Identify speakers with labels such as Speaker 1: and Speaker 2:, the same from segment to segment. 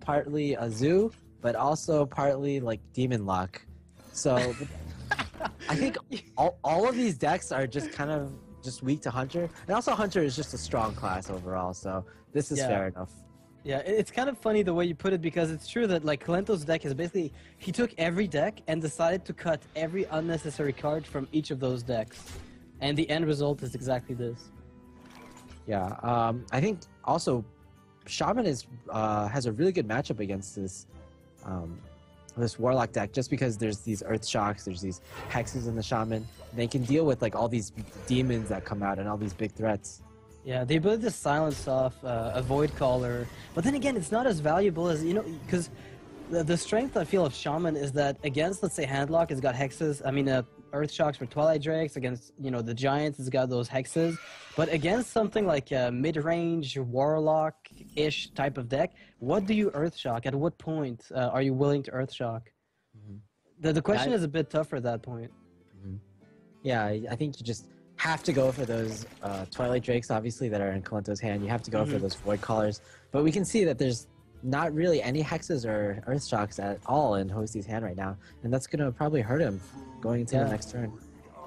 Speaker 1: partly a zoo, but also partly like demon luck. So I think all of these decks are just kind of just weak to Hunter, and also Hunter is just a strong class overall. So this is fair enough.
Speaker 2: Yeah, it's kind of funny the way you put it because it's true that like Kolento's deck is basically he took every deck and decided to cut every unnecessary card from each of those decks, and the end result is exactly this.
Speaker 1: Yeah, I think also Shaman is has a really good matchup against this this Warlock deck just because there's these Earth Shocks, there's these Hexes in the Shaman. And they can deal with like all these demons that come out and all these big threats.
Speaker 2: Yeah, the ability to silence off a Void Caller, but then again, it's not as valuable as, you know, because the strength I feel of Shaman is that against, let's say, Handlock, it's got Hexes, I mean, Earth Shocks for Twilight Drakes, against, you know, the Giants, it's got those Hexes, but against something like a mid-range Warlock-ish type of deck, what do you Earth Shock? At what point are you willing to Earth Shock? The question is a bit tougher at that point.
Speaker 1: Yeah, I think you just have to go for those Twilight Drakes, obviously, that are in Kolento's hand. You have to go for those Void Callers. But we can see that there's not really any Hexes or Earth Shocks at all in Hosty's hand right now. And that's going to probably hurt him going into the next turn.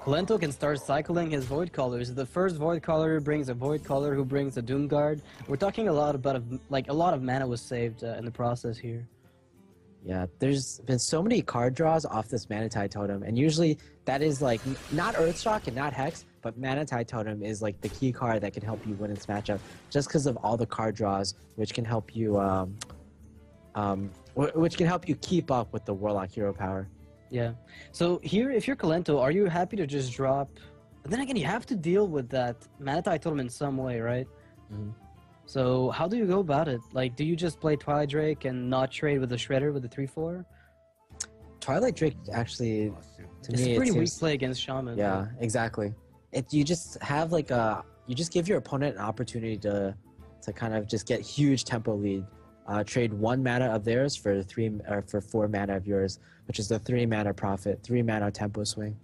Speaker 2: Kolento can start cycling his Void Callers. The first Void Caller brings a Void Caller who brings a Doom Guard. We're talking a lot about, like, a lot of mana was saved in the process here.
Speaker 1: Yeah, there's been so many card draws off this Manatide Totem, and usually that is like not Earthshock and not Hex, but Manatide Totem is like the key card that can help you win this matchup, just because of all the card draws, which can help you, keep up with the Warlock hero power.
Speaker 2: Yeah. So here, if you're Kolento, are you happy to just drop? But then again, you have to deal with that Manatide Totem in some way, right? So how do you go about it? Like, do you just play Twilight Drake and not trade with the Shredder with the 3/4?
Speaker 1: Twilight Drake actually, to me,
Speaker 2: it's a pretty weak play against Shaman.
Speaker 1: Yeah, exactly. You just have like you just give your opponent an opportunity to kind of just get huge tempo lead. Trade 1 mana of theirs for 4 mana of yours, which is the 3 mana profit, 3 mana tempo swing.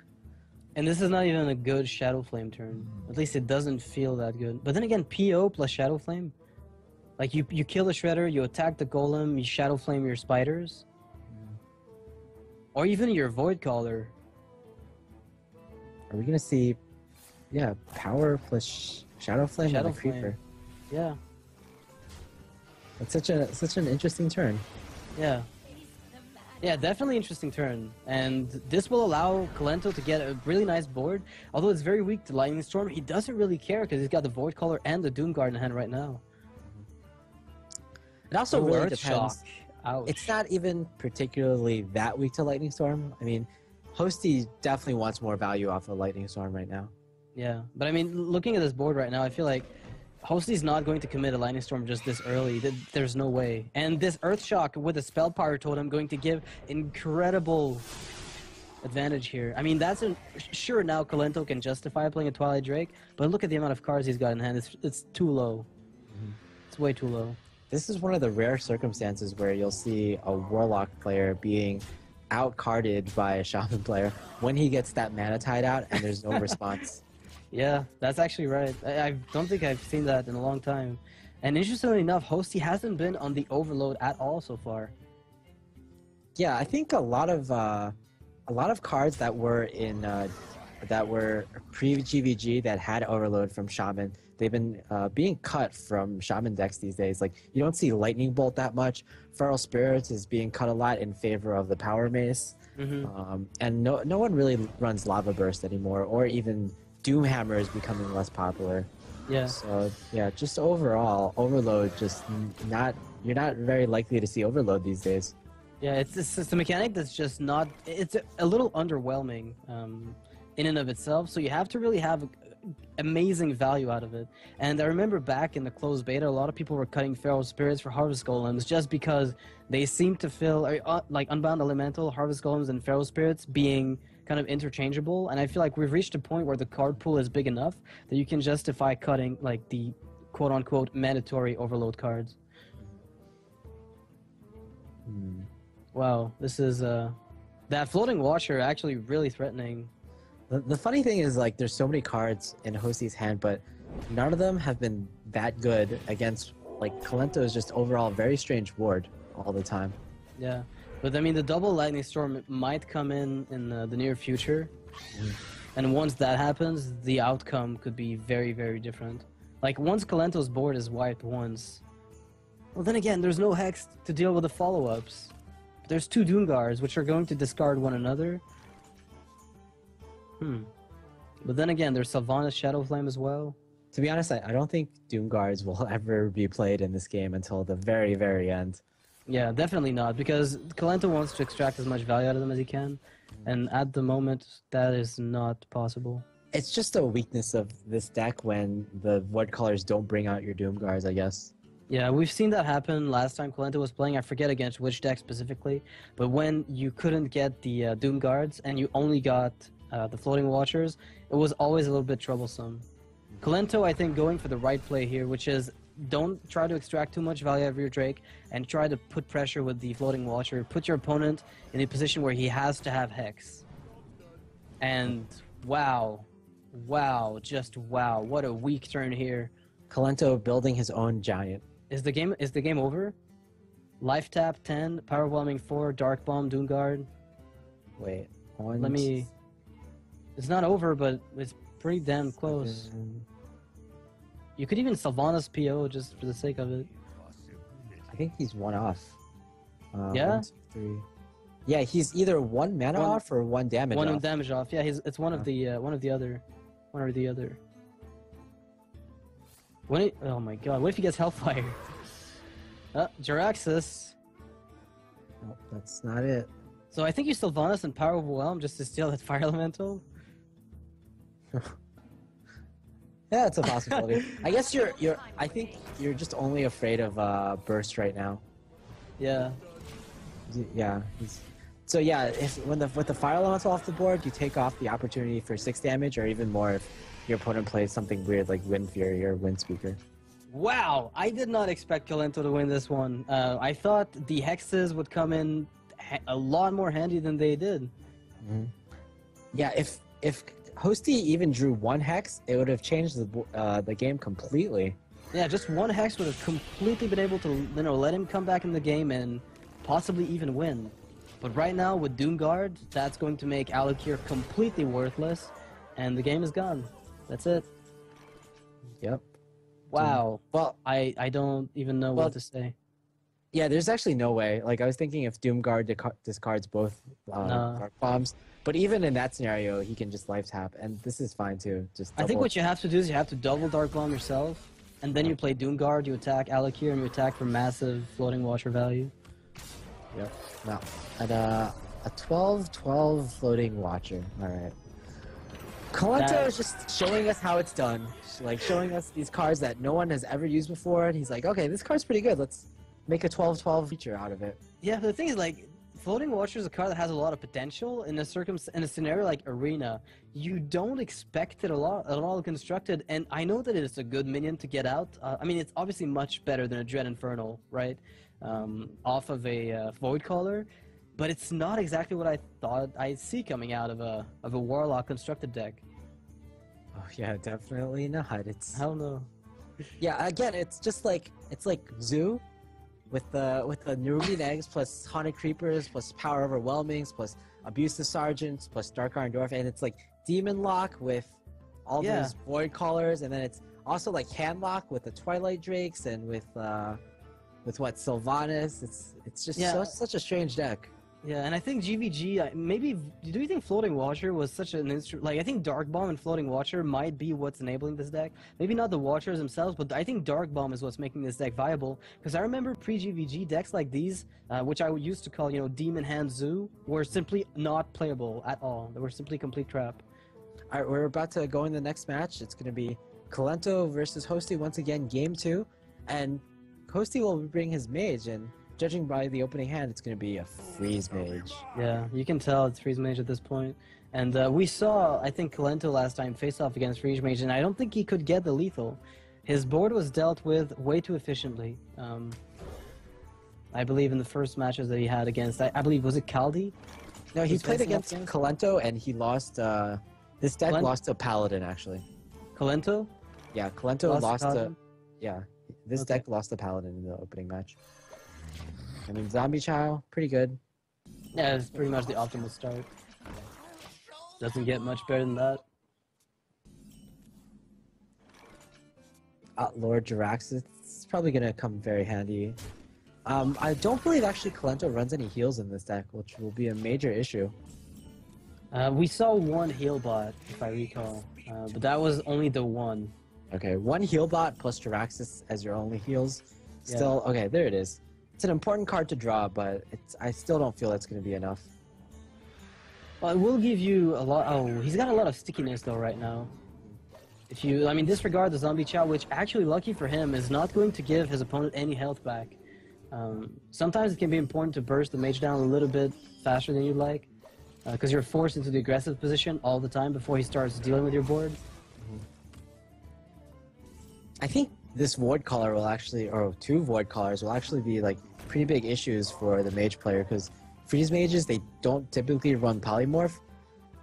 Speaker 2: And this is not even a good Shadow Flame turn. At least it doesn't feel that good. But then again, PO plus Shadow Flame. Like, you kill the Shredder, you attack the Golem, you Shadow Flame your Spiders. Or even your Void Caller.
Speaker 1: Are we going to see, yeah, Power plus Shadow Flame on the Creeper?
Speaker 2: Yeah.
Speaker 1: That's such an interesting turn.
Speaker 2: Yeah. Yeah, definitely interesting turn, and this will allow Kolento to get a really nice board. Although it's very weak to Lightning Storm, he doesn't really care because he's got the Void Caller and the Doom Guard in hand right now.
Speaker 1: It also really depends.
Speaker 2: Shock. Ouch.
Speaker 1: It's not even particularly that weak to Lightning Storm. I mean, Hosty definitely wants more value off of Lightning Storm right now.
Speaker 2: Yeah, but I mean, looking at this board right now, I feel like Hosty's not going to commit a Lightning Storm just this early. There's no way. And this Earth Shock with a Spell Power Totem going to give incredible advantage here. I mean, sure, now Kolento can justify playing a Twilight Drake, but look at the amount of cards he's got in hand. It's too low. It's way too low.
Speaker 1: This is one of the rare circumstances where you'll see a Warlock player being out-carded by a Shaman player when he gets that Manatide out and there's no response.
Speaker 2: Yeah, that's actually right. I don't think I've seen that in a long time. And interestingly enough, Hosty hasn't been on the Overload at all so far.
Speaker 1: Yeah, I think a lot of cards that were in that were pre-GVG that had Overload from Shaman, they've been being cut from Shaman decks these days. Like, you don't see Lightning Bolt that much. Feral Spirits is being cut a lot in favor of the Power Mace. And no one really runs Lava Burst anymore, or even Doomhammer is becoming less popular.
Speaker 2: Yeah.
Speaker 1: So yeah, just overall, Overload you're not very likely to see Overload these days.
Speaker 2: Yeah, it's a mechanic that's just not. It's a little underwhelming in and of itself. So you have to really have amazing value out of it. And I remember back in the closed beta, a lot of people were cutting Feral Spirits for Harvest Golems just because they seem to feel like Unbound Elemental, Harvest Golems, and Feral Spirits being kind of interchangeable. And I feel like we've reached a point where the card pool is big enough that you can justify cutting like the quote-unquote mandatory Overload cards. Wow, this is that Floating Watcher actually really threatening.
Speaker 1: The funny thing is, like, there's so many cards in Hosty's hand, but none of them have been that good against like Kolento is just overall a very strange ward all the time.
Speaker 2: Yeah, but I mean, the double lightning storm might come in the near future, and once that happens, the outcome could be very, very different. Like once Kolento's board is wiped once, well, then again, there's no Hex to deal with the follow-ups. There's two Doomguards, which are going to discard one another. But then again, there's Sylvanas Shadow Flame as well.
Speaker 1: To be honest, I don't think Doomguards will ever be played in this game until the very, very end.
Speaker 2: Yeah, definitely not, because Kolento wants to extract as much value out of them as he can, and at the moment, that is not possible.
Speaker 1: It's just a weakness of this deck when the Void Colors don't bring out your Doomguards, I guess.
Speaker 2: Yeah, we've seen that happen last time Kolento was playing. I forget against which deck specifically, but when you couldn't get the Doom Guards and you only got the Floating Watchers, it was always a little bit troublesome. Kolento, I think, going for the right play here, which is don't try to extract too much value out of your Drake and try to put pressure with the Floating Watcher. Put your opponent in a position where he has to have Hex. And wow, just wow, what a weak turn here.
Speaker 1: Kolento building his own giant.
Speaker 2: Is the game over? Life tap 10, power overwhelming 4, dark bomb, Doomguard.
Speaker 1: Wait,
Speaker 2: Let me. It's not over, but it's pretty damn close. You could even Sylvanas PO just for the sake of it.
Speaker 1: I think he's one off.
Speaker 2: Yeah?
Speaker 1: 1, 2, 3. Yeah, he's either one mana off or one damage
Speaker 2: One
Speaker 1: off.
Speaker 2: damage off. Yeah, it's one of the other. One or the other. Oh my god, what if he gets Hellfire? Jiraxxus.
Speaker 1: Nope, that's not it.
Speaker 2: So I think you Sylvanas and Power Overwhelm just to steal that Fire Elemental.
Speaker 1: Yeah, it's a possibility. I guess I think you're just only afraid of burst right now.
Speaker 2: Yeah.
Speaker 1: Yeah. So yeah, with the Fire Elemental off the board, you take off the opportunity for 6 damage, or even more if your opponent plays something weird like Wind Fury or Wind Speaker.
Speaker 2: Wow, I did not expect Kolento to win this one. I thought the Hexes would come in a lot more handy than they did.
Speaker 1: Yeah, if Hosty even drew 1 Hex, it would have changed the game completely.
Speaker 2: Yeah, just 1 Hex would have completely been able to let him come back in the game and possibly even win. But right now with Doomguard, that's going to make Alakir completely worthless, and the game is gone. That's it.
Speaker 1: Yep.
Speaker 2: Wow.
Speaker 1: Well,
Speaker 2: I don't even know what to say.
Speaker 1: Yeah, there's actually no way. Like, I was thinking if Doomguard discards both Dark Bombs, but even in that scenario, he can just life tap, and this is fine too.
Speaker 2: I think what you have to do is you have to double Dark Bomb yourself, and then you play Doomguard, you attack Alakir, and you attack for massive Floating Watcher value.
Speaker 1: Yep. Now, at a 12/12 Floating Watcher. All right. Kolento is just showing us how it's done. Like, showing us these cards that no one has ever used before, and he's like, okay, this card's pretty good. Let's make a 12/12 feature out of it.
Speaker 2: Yeah, the thing is, like, Floating Watcher is a card that has a lot of potential in a scenario like Arena. You don't expect it at all constructed, and I know that it's a good minion to get out. I mean, it's obviously much better than a Dread Infernal, right? Off of a Void Caller, but it's not exactly what I thought I'd see coming out of a Warlock constructed deck.
Speaker 1: Oh yeah, definitely not. It's
Speaker 2: Hell no.
Speaker 1: Yeah, again, it's just like Zoo, with the Nerubian Eggs plus Haunted Creepers plus Power Overwhelmings plus Abusive Sergeants plus Dark Iron Dwarf, and it's like Demon Lock with all those Void Callers, and then it's also like Hand Lock with the Twilight Drakes and with what, Sylvanas. It's just such a strange deck.
Speaker 2: Yeah, and I think GVG, maybe, do you think Floating Watcher was such an instrument? Like, I think Dark Bomb and Floating Watcher might be what's enabling this deck. Maybe not the Watchers themselves, but I think Dark Bomb is what's making this deck viable. Because I remember pre-GVG decks like these, which I used to call, Demon Hand Zoo, were simply not playable at all. They were simply complete crap.
Speaker 1: All right, we're about to go in the next match. It's going to be Kolento versus Hosty once again, game 2. And Hosty will bring his mage, and judging by the opening hand, it's going to be a Freeze Mage.
Speaker 2: Yeah, you can tell it's Freeze Mage at this point. And we saw, I think, Kolento last time face off against Freeze Mage, and I don't think he could get the lethal. His board was dealt with way too efficiently. I believe in the first matches that he had against, I believe, was it Kaldi?
Speaker 1: No, he played against Kolento, and he lost, this deck lost to Paladin, actually.
Speaker 2: Kolento?
Speaker 1: Yeah, Kolento lost to, yeah. This
Speaker 2: Okay.
Speaker 1: deck lost the Paladin in the opening match. I mean, Zombie Chow, pretty good.
Speaker 2: Yeah, it's pretty much the optimal start. Doesn't get much better than that.
Speaker 1: Lord Jiraxis is probably going to come very handy. I don't believe actually Kolento runs any heals in this deck, which will be a major issue.
Speaker 2: We saw one heal bot, if I recall, but that was only the one.
Speaker 1: Okay, one heal bot plus Jiraxis as your only heals. Still, okay, there it is. It's an important card to draw, but I still don't feel that's going to be enough.
Speaker 2: Well, it will give you a lot. Oh, he's got a lot of stickiness though right now. If you, I mean, disregard the Zombie Chow, which actually, lucky for him, is not going to give his opponent any health back. Sometimes it can be important to burst the mage down a little bit faster than you'd like, because you're forced into the aggressive position all the time before he starts dealing with your board.
Speaker 1: I think this Void Caller will actually, or two Void Callers will actually be like pretty big issues for the mage player, because freeze mages, they don't typically run polymorph,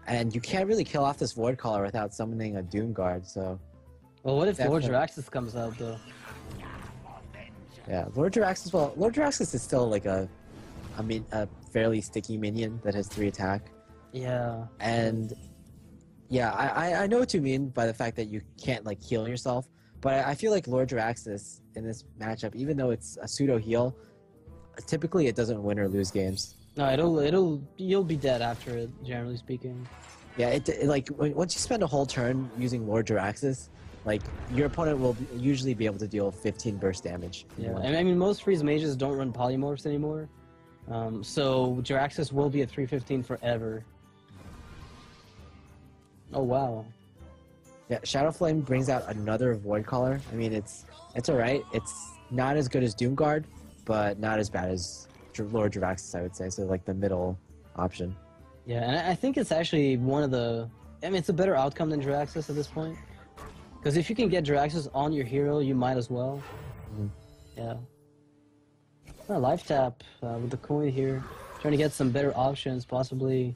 Speaker 1: and you can't really kill off this Void Caller without summoning a Doom Guard, so...
Speaker 2: Well, what if Lord
Speaker 1: Definitely.
Speaker 2: Jiraxis comes out though?
Speaker 1: Yeah, Lord Jiraxis, well, Lord Jiraxis is still like a fairly sticky minion that has 3 attack.
Speaker 2: Yeah.
Speaker 1: And yeah, I know what you mean by the fact that you can't like heal yourself, but I feel like Lord Jiraxis in this matchup, even though it's a pseudo heal, typically it doesn't win or lose games.
Speaker 2: No, you'll be dead after it, generally speaking.
Speaker 1: Yeah, like once you spend a whole turn using Lord Jiraxis, like your opponent will usually be able to deal 15 burst damage.
Speaker 2: Yeah, and I mean most freeze mages don't run polymorphs anymore, so Jiraxis will be at 315 forever. Oh wow.
Speaker 1: Yeah, Shadow Flame brings out another Void Caller. I mean, it's alright. It's not as good as Doomguard, but not as bad as Lord Jiraxis, I would say. So like the middle option.
Speaker 2: Yeah, and I think it's actually one of the. I mean, it's a better outcome than Jiraxis at this point. Because if you can get Jiraxis on your hero, you might as well.
Speaker 1: Mhm.
Speaker 2: Yeah. Life tap with the coin here, trying to get some better options, possibly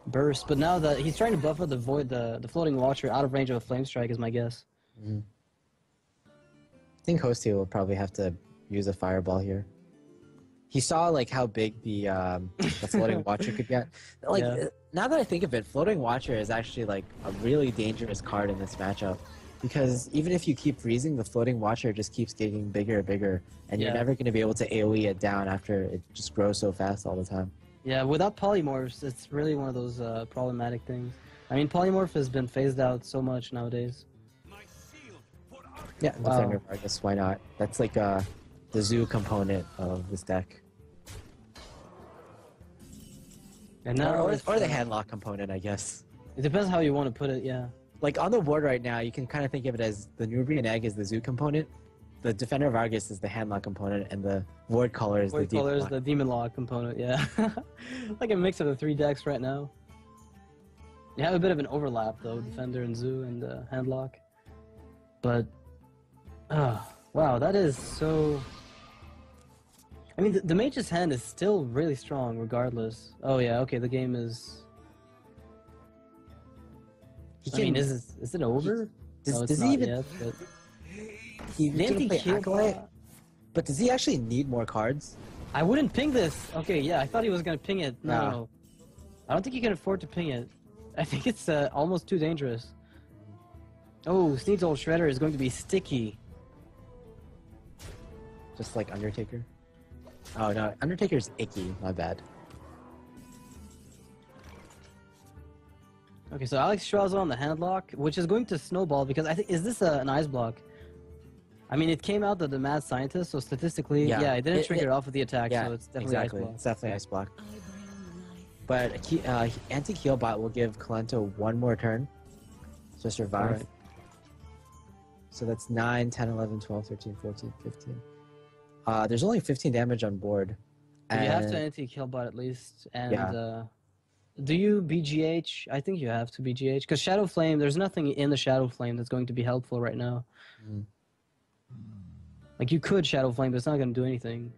Speaker 2: burst. But now that he's trying to buffer the void, the floating watcher out of range of a flame strike is my guess.
Speaker 1: I think Hosty will probably have to use a fireball here. He saw like how big the floating watcher could get. Like now that I think of it, floating watcher is actually like a really dangerous card in this matchup, because even if you keep freezing, the floating watcher just keeps getting bigger and bigger, and you're never going to be able to AoE it down after it just grows so fast all the time.
Speaker 2: Yeah, without polymorphs, it's really one of those problematic things. I mean, polymorph has been phased out so much nowadays.
Speaker 1: Yeah, Defender of Argus, why not? That's like the zoo component of this deck.
Speaker 2: And now
Speaker 1: Or the handlock component, I guess.
Speaker 2: it depends how you want to put it, yeah.
Speaker 1: Like on the board right now, you can kind of think of it as the Nubian Egg is the zoo component, the Defender of Argus is the handlock component, and the Void Caller is
Speaker 2: Void
Speaker 1: the
Speaker 2: Caller
Speaker 1: Demon
Speaker 2: is
Speaker 1: Lock.
Speaker 2: the Demon Lock component, yeah. Like a mix of the 3 decks right now. You have a bit of an overlap though, Defender and Zoo and Handlock. But, wow, that is so... I mean, the mage's hand is still really strong regardless. Oh yeah, okay, the game is... I mean, is it over? No, it's
Speaker 1: does
Speaker 2: not
Speaker 1: he even...
Speaker 2: yet, but...
Speaker 1: He
Speaker 2: Didn't
Speaker 1: can play
Speaker 2: kill
Speaker 1: Acolyte,
Speaker 2: bot?
Speaker 1: but does he actually need more cards?
Speaker 2: I wouldn't ping this! Okay, yeah, I thought he was gonna ping it. No,
Speaker 1: Nah.
Speaker 2: no. I don't think you can afford to ping it. I think it's almost too dangerous. Oh, Sneed's old Shredder is going to be sticky.
Speaker 1: Just like Undertaker? Oh no, Undertaker's icky, my bad.
Speaker 2: Okay, so Alex Strauss on the handlock, which is going to snowball because I think is this an ice block? I mean, it came out that the mad scientist, so statistically, yeah, it didn't trigger it off with the attack,
Speaker 1: Yeah,
Speaker 2: so it's definitely
Speaker 1: exactly.
Speaker 2: ice block.
Speaker 1: It's definitely ice block. But anti-heal bot will give Kolento one more turn to survive.
Speaker 2: Alright.
Speaker 1: So that's 9, 10, 11, 12, 13, 14, 15. There's only 15 damage on board.
Speaker 2: So you have to
Speaker 1: And-
Speaker 2: anti-kill bot at least, and
Speaker 1: Yeah.
Speaker 2: do you BGH? I think you have to BGH because Shadow Flame. There's nothing in the Shadow Flame that's going to be helpful right now.
Speaker 1: Mhm.
Speaker 2: Like you could Shadow Flame, but it's not going to do anything.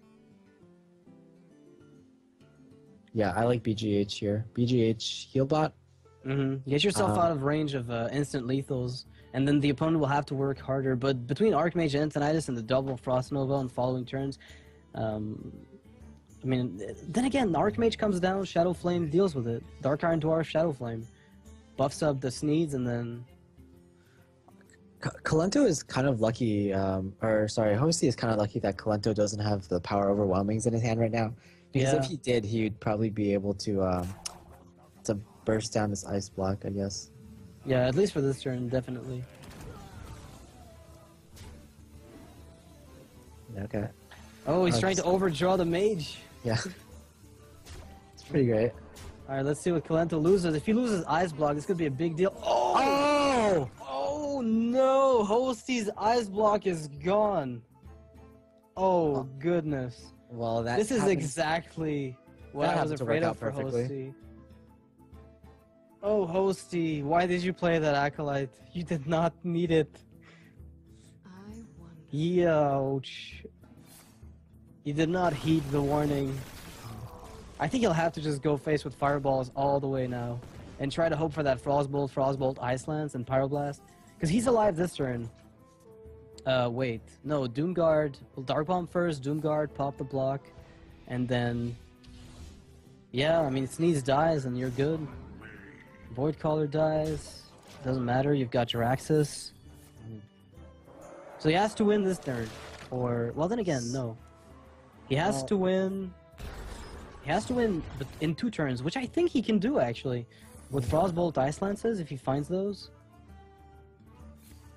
Speaker 1: Yeah, I like BGH here. BGH heal bot.
Speaker 2: Get yourself out of range of instant lethals. and then the opponent will have to work harder. But between Archmage and Antonitis and the double Frost Nova on following turns, I mean, then again, Archmage comes down, Shadow Flame deals with it. Dark Iron Dwarf, Shadow Flame. Buffs up the Sneeds, and then...
Speaker 1: Kolento is kind of lucky, Hosty is kind of lucky that Kolento doesn't have the Power Overwhelmings in his hand right now. Because if he did, he'd probably be able to burst down this ice block, I guess.
Speaker 2: Yeah, at least for this turn, definitely.
Speaker 1: Okay.
Speaker 2: Oh, he's trying to overdraw the mage.
Speaker 1: Yeah. It's pretty great.
Speaker 2: Alright, let's see what Kolento loses. If he loses Ice Block, this could be a big deal. Oh! Oh no! Hosty's Ice Block is gone. Oh, goodness.
Speaker 1: Well,
Speaker 2: this is exactly what I was afraid of for Hosty. Oh, Hosty, why did you play that Acolyte? You did not need it. Ouch. You did not heed the warning. I think he'll have to just go face with Fireballs all the way now. And try to hope for that Frostbolt, Ice Lance, and Pyroblast. Because he's alive this turn. Wait. No, Doomguard. Well, Dark Bomb first, Doomguard, pop the block. And then... yeah, I mean, Sneeze dies and you're good. Voidcaller dies. Doesn't matter, you've got your Axis. So he has to win this turn. Or... well, then again, no. He has to win... he has to win in 2 turns, which I think he can do, actually. With Frostbolt Ice Lances, if he finds those.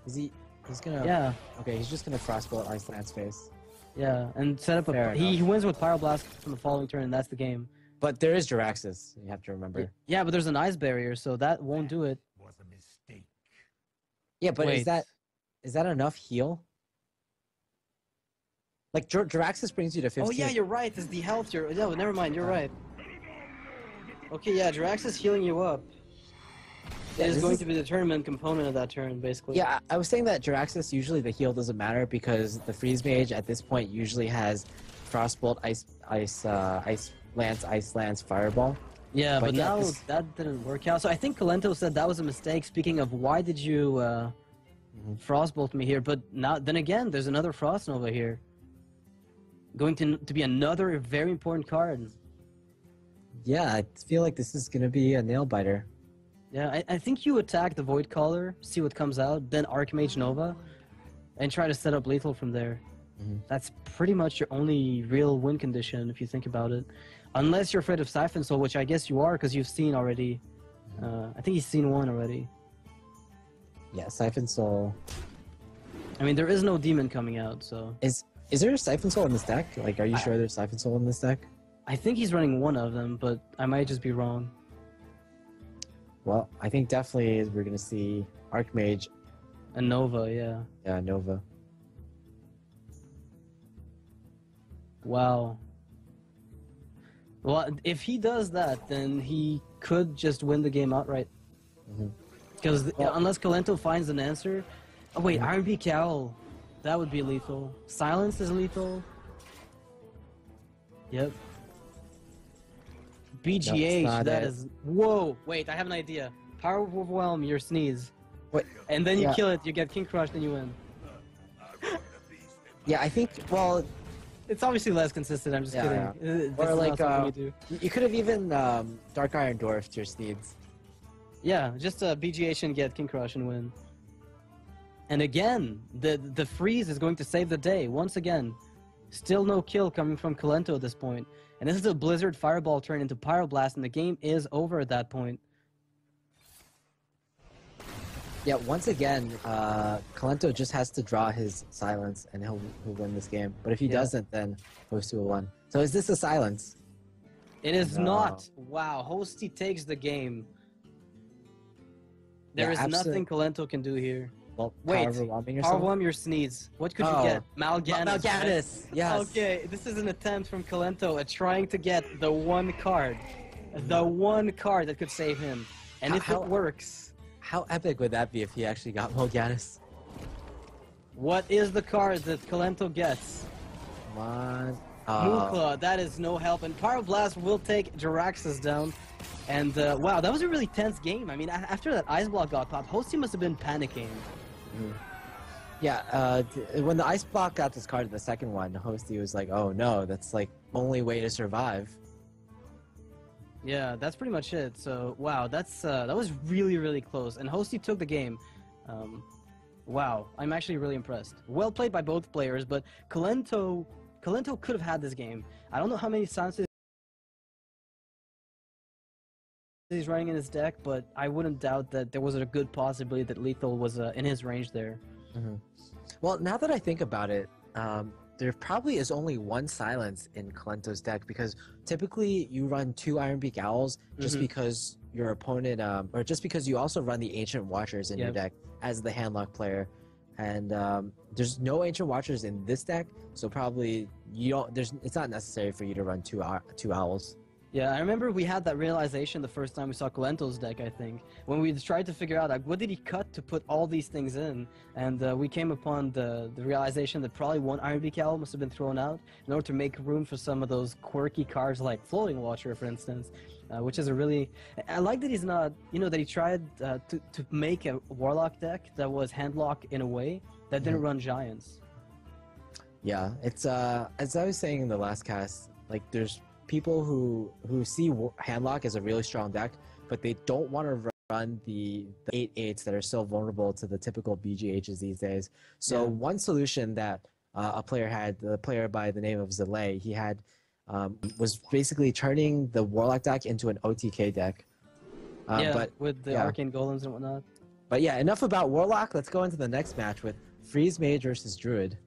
Speaker 1: Is he... he's gonna...
Speaker 2: yeah.
Speaker 1: Okay, he's just gonna Frostbolt Ice Lance face.
Speaker 2: Yeah, and set up a... he wins with Pyroblast from the following turn, and that's the game.
Speaker 1: But there is Jiraxis, you have to remember.
Speaker 2: Yeah, but there's an Ice Barrier, so that won't do it.
Speaker 3: Was a mistake.
Speaker 1: Yeah, but is that enough heal? Like, Jiraxis brings you to 15.
Speaker 2: Oh yeah, you're right, it's the health you're... no, never mind, you're right. Okay, yeah, Jiraxis healing you up.
Speaker 1: Yeah,
Speaker 2: it is going to be the tournament component of that turn, basically.
Speaker 1: Yeah, I was saying that Jiraxis, usually the heal doesn't matter because the Freeze Mage at this point usually has Frostbolt, Ice Lance, Fireball.
Speaker 2: Yeah, but now that didn't work out. So I think Kolento said that was a mistake. Speaking of, why did you Frostbolt me here? But now, then again, there's another Frost Nova here. Going to be another very important card.
Speaker 1: Yeah, I feel like this is going to be a nail-biter.
Speaker 2: Yeah, I think you attack the Voidcaller, see what comes out, then Archmage Nova, and try to set up lethal from there. That's pretty much your only real win condition, if you think about it. Unless you're afraid of Siphon Soul, which I guess you are, because you've seen already. I think he's seen one already.
Speaker 1: Yeah, Siphon Soul.
Speaker 2: I mean, there is no demon coming out, so...
Speaker 1: Is there a Siphon Soul in this deck? Like, are you sure there's Siphon Soul in this deck?
Speaker 2: I think he's running one of them, but I might just be wrong.
Speaker 1: Well, I think definitely we're going to see Archmage.
Speaker 2: And Nova, yeah.
Speaker 1: Yeah, Nova.
Speaker 2: Wow. Well, if he does that, then he could just win the game outright. Because unless Kolento finds an answer... oh wait, Iron Beak Cowl. That would be lethal. Silence is lethal. Yep. BGH, that is... whoa! Wait, I have an idea. Power Overwhelm your Sneeze.
Speaker 1: What?
Speaker 2: And then you kill it, you get King Crush, then you win.
Speaker 1: Yeah, I think, well...
Speaker 2: it's obviously less consistent, I'm just kidding.
Speaker 1: Yeah. Or like, you could have even Dark Iron Dwarfed your Sneeds.
Speaker 2: Yeah, just BGH and get King Crush and win. And again, the freeze is going to save the day, once again. Still no kill coming from Kolento at this point. And this is a Blizzard Fireball turn into Pyroblast, and the game is over at that point.
Speaker 1: Yeah, once again, Kolento just has to draw his silence, and he'll win this game. But if he doesn't, then Hosty will win. So is this a silence?
Speaker 2: It is not. Wow, Hosty takes the game. There is nothing Kolento can do here.
Speaker 1: Well,
Speaker 2: wait,
Speaker 1: Power
Speaker 2: Overwhelm your Sneeze. What could you get? Mal'Ganis.
Speaker 1: Mal'Ganis, yes.
Speaker 2: Okay, this is an attempt from Kolento at trying to get the one card. The one card that could save him. And if it works...
Speaker 1: how epic would that be if he actually got Mal'Ganis?
Speaker 2: What is the card that Kolento gets?
Speaker 1: Come on.
Speaker 2: Mukla, that is no help. And Pyroblast will take Jiraxis down. And wow, that was a really tense game. I mean, after that Ice Block got popped, Hosty must have been panicking.
Speaker 1: Yeah, when the ice block got discarded, the second one, Hosty was like, "Oh no, that's like only way to survive."
Speaker 2: Yeah, that's pretty much it. So wow, that was really really close, and Hosty took the game. Wow, I'm actually really impressed. Well played by both players, but Kolento could have had this game. I don't know how many silences he's running in his deck, but I wouldn't doubt that there was a good possibility that Lethal was in his range there.
Speaker 1: Well, now that I think about it, there probably is only one silence in Kolento's deck because typically you run 2 Ironbeak Owls just because your opponent, or just because you also run the Ancient Watchers in your deck as the handlock player, and there's no Ancient Watchers in this deck, so probably you don't. It's not necessary for you to run two Owls.
Speaker 2: Yeah, I remember we had that realization the first time we saw Kolento's deck, I think, when we tried to figure out, like, what did he cut to put all these things in? And we came upon the realization that probably one Ironbeak Owl must have been thrown out in order to make room for some of those quirky cards like Floating Watcher, for instance, which is a really... I like that he's not... that he tried to make a Warlock deck that was handlock in a way that didn't run Giants.
Speaker 1: Yeah, it's, as I was saying in the last cast, like, there's people who see handlock as a really strong deck, but they don't want to run the 8/8s that are so vulnerable to the typical BGHs these days. So one solution that a player had, the player by the name of Zalay, he had was basically turning the Warlock deck into an OTK deck.
Speaker 2: With the Arcane Golems and whatnot.
Speaker 1: But yeah, enough about Warlock. Let's go into the next match with Freeze Mage versus Druid.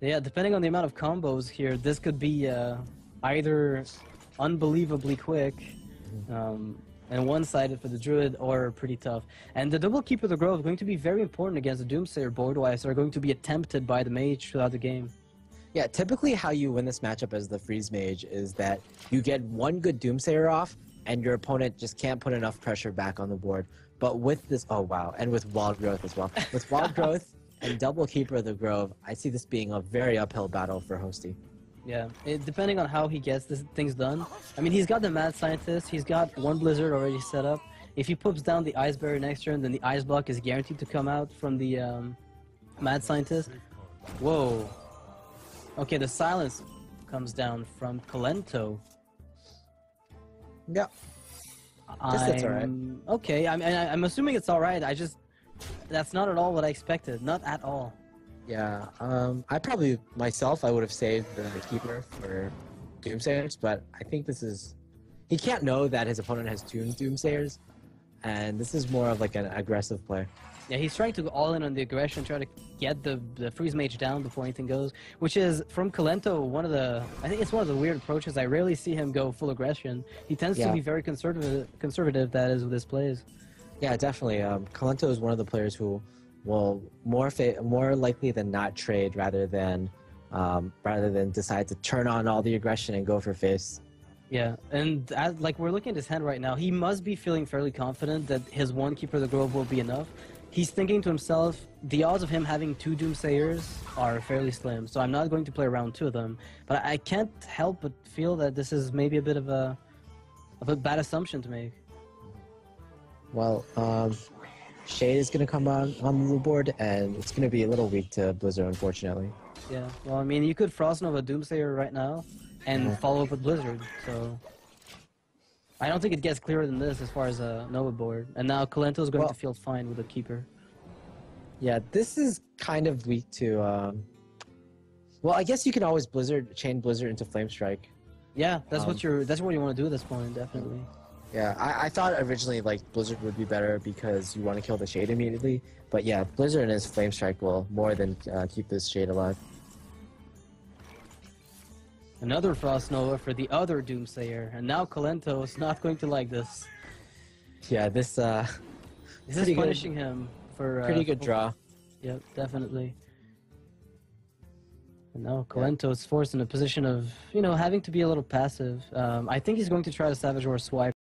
Speaker 2: Yeah, depending on the amount of combos here, this could be either unbelievably quick and one-sided for the Druid, or pretty tough. And the double Keeper of the Grove is going to be very important against the Doomsayer board-wise, so are going to be attempted by the Mage throughout the game.
Speaker 1: Yeah, typically how you win this matchup as the Freeze Mage is that you get one good Doomsayer off, and your opponent just can't put enough pressure back on the board. But with this, oh wow, and with Wild Growth as well. With Wild Growth and double Keeper of the Grove, I see this being a very uphill battle for Hosty.
Speaker 2: Yeah, depending on how he gets things done. I mean, he's got the Mad Scientist, he's got one Blizzard already set up. If he puts down the Ice Barrier next turn, then the Ice Block is guaranteed to come out from the Mad Scientist. Whoa. Okay, the Silence comes down from Kolento.
Speaker 1: Yeah. That's alright.
Speaker 2: Okay, I'm assuming it's alright, that's not at all what I expected, not at all.
Speaker 1: Yeah, I probably, myself, I would have saved the Keeper for Doomsayers, but I think this is... He can't know that his opponent has 2 Doomsayers, and this is more of like an aggressive play.
Speaker 2: Yeah, he's trying to go all in on the aggression, try to get the Freeze Mage down before anything goes, which is, from Kolento, I think it's one of the weird approaches. I rarely see him go full aggression. He tends to be very conservative, that is, with his plays.
Speaker 1: Yeah, definitely. Kolento is one of the players who will more likely than not trade rather than decide to turn on all the aggression and go for face.
Speaker 2: Yeah, and like we're looking at his hand right now, he must be feeling fairly confident that his one Keeper of the Grove will be enough. He's thinking to himself, the odds of him having 2 Doomsayers are fairly slim, so I'm not going to play around 2 of them. But I can't help but feel that this is maybe a bit of a bad assumption to make.
Speaker 1: Well, Shade is going to come on the board, and it's going to be a little weak to Blizzard, unfortunately.
Speaker 2: Yeah, well, I mean, you could Frost Nova Doomsayer right now, and follow up with Blizzard, so... I don't think it gets clearer than this as far as a Nova board. And now Kolento is going to feel fine with a Keeper.
Speaker 1: Yeah, this is kind of weak to... Well, I guess you can always chain Blizzard into Flame Strike.
Speaker 2: Yeah, that's what you want to do at this point, definitely.
Speaker 1: Yeah, I thought originally like Blizzard would be better because you want to kill the Shade immediately, but yeah, Blizzard and his Flame Strike will more than keep this Shade alive.
Speaker 2: Another Frost Nova for the other Doomsayer, and now Kolento is not going to like this.
Speaker 1: Yeah, this
Speaker 2: is punishing him for
Speaker 1: pretty good draw.
Speaker 2: Yep, definitely. And now Kolento is forced in a position of having to be a little passive. I think he's going to try to Savage War swipe.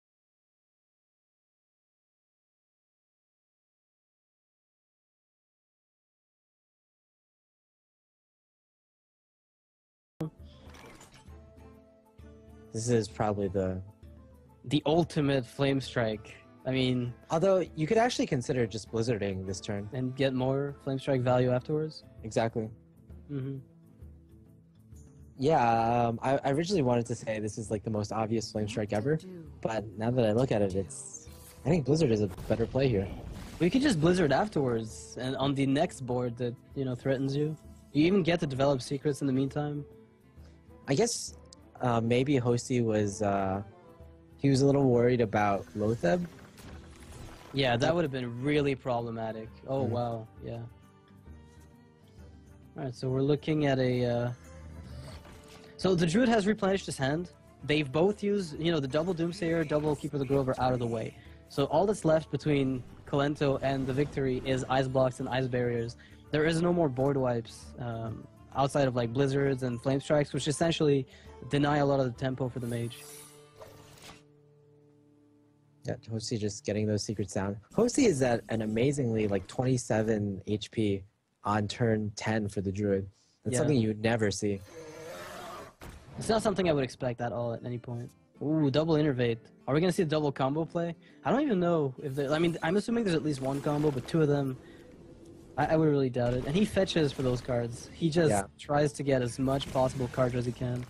Speaker 1: This is probably the
Speaker 2: ultimate Flame Strike I mean,
Speaker 1: Although you could actually consider just blizzarding this turn.
Speaker 2: and get more Flame Strike value afterwards.
Speaker 1: Exactly.
Speaker 2: Mm-hmm.
Speaker 1: Yeah, I originally wanted to say this is like the most obvious flame strike ever, but now that I look at it, I think Blizzard is a better play here.
Speaker 2: We could just Blizzard afterwards, and on the next board that, you know, threatens you. You even get to develop secrets in the meantime.
Speaker 1: I guess maybe Hosty was he was a little worried about Lotheb.
Speaker 2: Yeah, that would have been really problematic. Oh, wow, yeah. Alright, so we're looking at a... So the Druid has replenished his hand. They've both used, you know, the double Doomsayer, double Keeper of the Grove are out of the way. So all that's left between Kolento and the victory is Ice Blocks and Ice Barriers. There is no more board wipes outside of like Blizzards and Flame Strikes, which essentially deny a lot of the tempo for the Mage.
Speaker 1: Yeah, Hosty just getting those secrets down. Hosty is at an amazingly like 27 HP on turn 10 for the Druid. That's
Speaker 2: Yeah.
Speaker 1: something you would never see.
Speaker 2: It's not something I would expect at all at any point. Ooh, double Innervate. Are we going to see a double combo play? I don't even know if there... I mean, I'm assuming there's at least one combo, but two of them, I would really doubt it. And he fetches for those cards. He just tries to get as much possible cards as he can.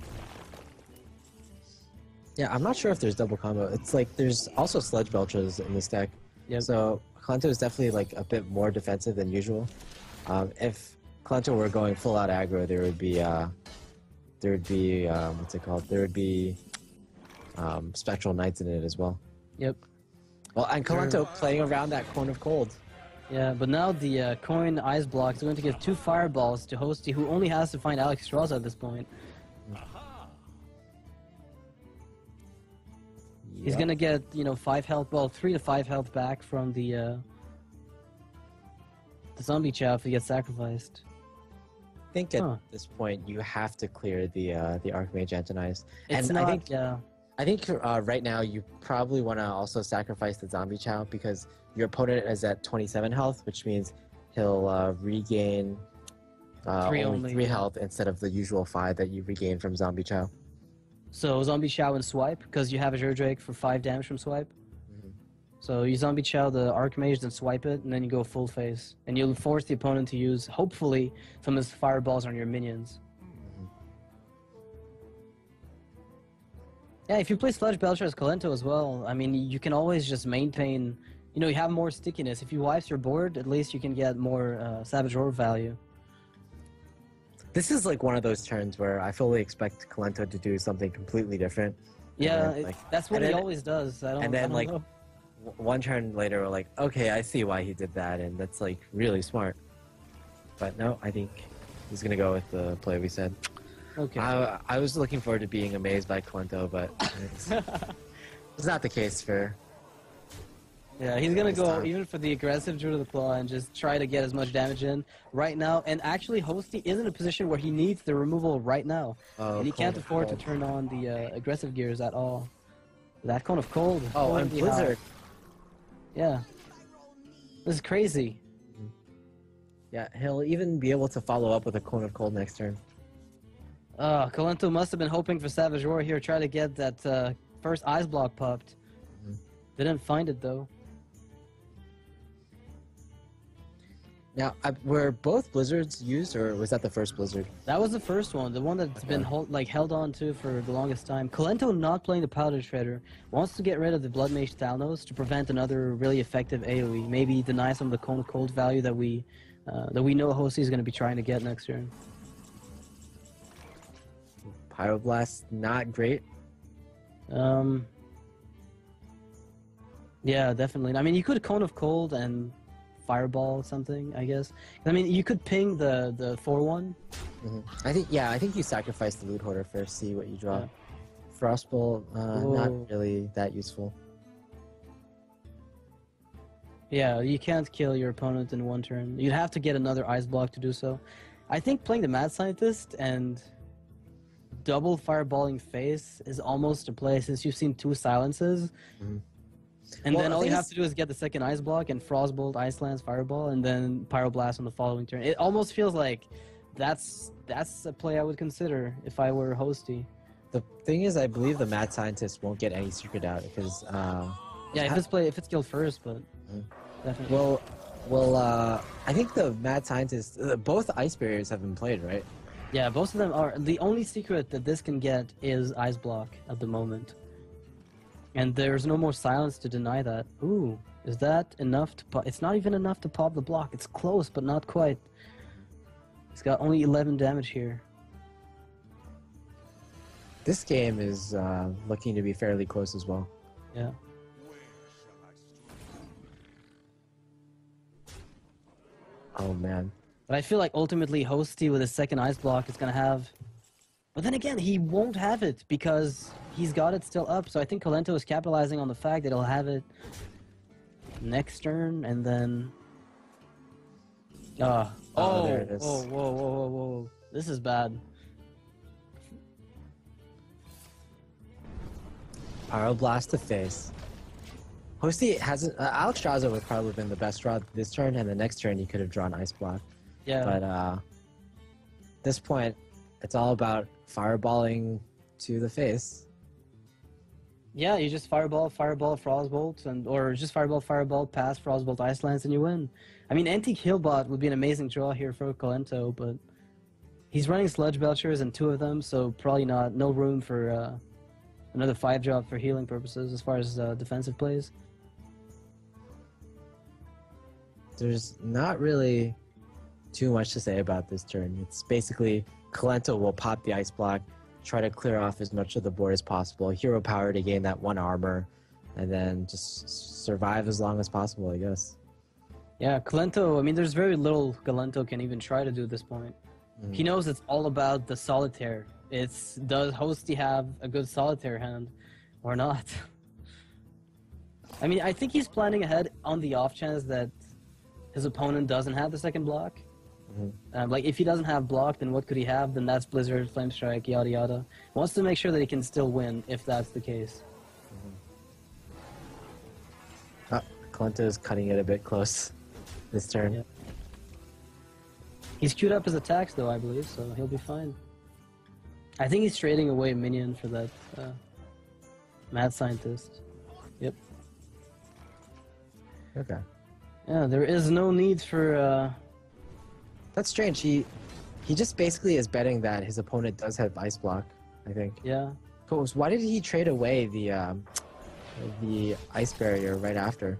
Speaker 1: Yeah, I'm not sure if there's double combo. It's like there's also Sludge Belches in this deck.
Speaker 2: Yep.
Speaker 1: So Kolento is definitely like a bit more defensive than usual. If Kolento were going full out aggro, there would be what's it called? There would be Spectral Knights in it as well.
Speaker 2: Yep.
Speaker 1: Well, and Kolento playing around that Cone of Cold.
Speaker 2: Yeah, but now the coin Ice Block is going to give 2 Fireballs to Hosty, who only has to find Alex Straws at this point. He's going to get, you know, 5 health, well, 3 to 5 health back from the Zombie Chow if he gets sacrificed.
Speaker 1: I think at this point you have to clear the Archmage Antonized.
Speaker 2: It's
Speaker 1: And
Speaker 2: not,
Speaker 1: I think right now you probably want to also sacrifice the Zombie Chow because your opponent is at 27 health, which means he'll regain only 3 health instead of the usual 5 that you regain from Zombie Chow.
Speaker 2: So Zombie Chow and Swipe, because you have a Drake for 5 damage from Swipe. So you Zombie Chow the Archmage, then swipe it, and then you go full face. And you'll force the opponent to use, hopefully, some of his fireballs on your minions. Yeah, if you play Sludge Belcher as Kolento as well, I mean, you can always just maintain, you know, you have more stickiness. If you wipes your board, at least you can get more Savage Roar value.
Speaker 1: This is like one of those turns where I fully expect Kolento to do something completely different.
Speaker 2: Yeah,
Speaker 1: then,
Speaker 2: that's what he always does. I don't know.
Speaker 1: One turn later, we're like, okay, I see why he did that, and that's like really smart. But no, I think he's gonna go with the play we said.
Speaker 2: Okay.
Speaker 1: I was looking forward to being amazed by Kolento, but it's not the case for.
Speaker 2: Yeah, he's gonna go even for the aggressive Druid of the Claw and just try to get as much damage in right now. And actually, Hosty is in a position where he needs the removal right now, and he can't afford to turn on the aggressive gears at all. That Cone of Cold.
Speaker 1: Oh, and Blizzard.
Speaker 2: Yeah. This is crazy.
Speaker 1: Yeah, he'll even be able to follow up with a Cone of Cold next turn.
Speaker 2: Kolento must have been hoping for Savage Roar here, try to get that first Ice Block popped. Didn't find it though.
Speaker 1: Now, were both Blizzards used, or was that the first Blizzard?
Speaker 2: That was the first one, the one that's been held on to for the longest time. Kolento, not playing the Powder Shredder, wants to get rid of the Blood Mage Thalnos to prevent another really effective AoE. Maybe deny some of the Cone of Cold value that we know Hosty is going to be trying to get next turn.
Speaker 1: Pyroblast, not great.
Speaker 2: Yeah, definitely. I mean, you could Cone of Cold and Fireball something, I guess. I mean, you could ping the 4-1.
Speaker 1: I think you sacrifice the Loot Hoarder first, see what you draw. Yeah. Frostbolt, not really that useful.
Speaker 2: Yeah, you can't kill your opponent in one turn. You'd have to get another Ice Block to do so. I think playing the Mad Scientist and double Fireballing Face is almost a play since you've seen 2 silences. And then all you have to do is get the second Ice Block and Frostbolt, Ice Lance, Fireball, and then Pyroblast on the following turn. It almost feels like that's a play I would consider if I were Hosty.
Speaker 1: The thing is, I believe the Mad Scientist won't get any secret out because
Speaker 2: Yeah, if it's killed first, but definitely.
Speaker 1: I think the mad scientists, both ice barriers have been played, right?
Speaker 2: Yeah, both of them are. The only secret that this can get is Ice Block at the moment. And there's no more silence to deny that. Ooh, is that enough to pop? It's not even enough to pop the block. It's close, but not quite. He's got only 11 damage here.
Speaker 1: This game is looking to be fairly close as well.
Speaker 2: Yeah.
Speaker 1: Oh, man.
Speaker 2: But I feel like ultimately Hosty with his second Ice Block is going to have... But then again, he won't have it because he's got it still up. So I think Kolento is capitalizing on the fact that he'll have it next turn and then... there it is. Whoa. This is bad.
Speaker 1: Pyroblast to face. Hosty hasn't... Alex Straza would probably been the best draw this turn, and the next turn he could have drawn Ice Block.
Speaker 2: Yeah.
Speaker 1: But at this point, it's all about fireballing to the face.
Speaker 2: Yeah, you just fireball, Frostbolt, or just fireball, pass, Frostbolt, Ice Lance, and you win. I mean, Antique Healbot would be an amazing draw here for Kolento, but he's running Sludge Belchers and 2 of them, so probably no room for another 5-drop for healing purposes as far as defensive plays.
Speaker 1: There's not really too much to say about this turn. It's basically Kolento will pop the Ice Block, try to clear off as much of the board as possible, hero power to gain that 1 armor, and then just survive as long as possible, I guess.
Speaker 2: Yeah, Kolento, I mean, there's very little Kolento can even try to do at this point. He knows it's all about the Solitaire. Does Hosty have a good Solitaire hand or not? I mean, I think he's planning ahead on the off chance that his opponent doesn't have the second block. Like, if he doesn't have block, then what could he have? Then that's Blizzard, Flame Strike, yada yada. Wants to make sure that he can still win if that's the case.
Speaker 1: Kolento is cutting it a bit close this turn.
Speaker 2: Yeah. He's queued up his attacks, though, I believe, so he'll be fine. I think he's trading away minion for that mad scientist. Yep.
Speaker 1: Okay.
Speaker 2: Yeah, there is no need for...
Speaker 1: That's strange. He just basically is betting that his opponent does have Ice Block, I think.
Speaker 2: Yeah.
Speaker 1: Cool. So why did he trade away the Ice Barrier right after?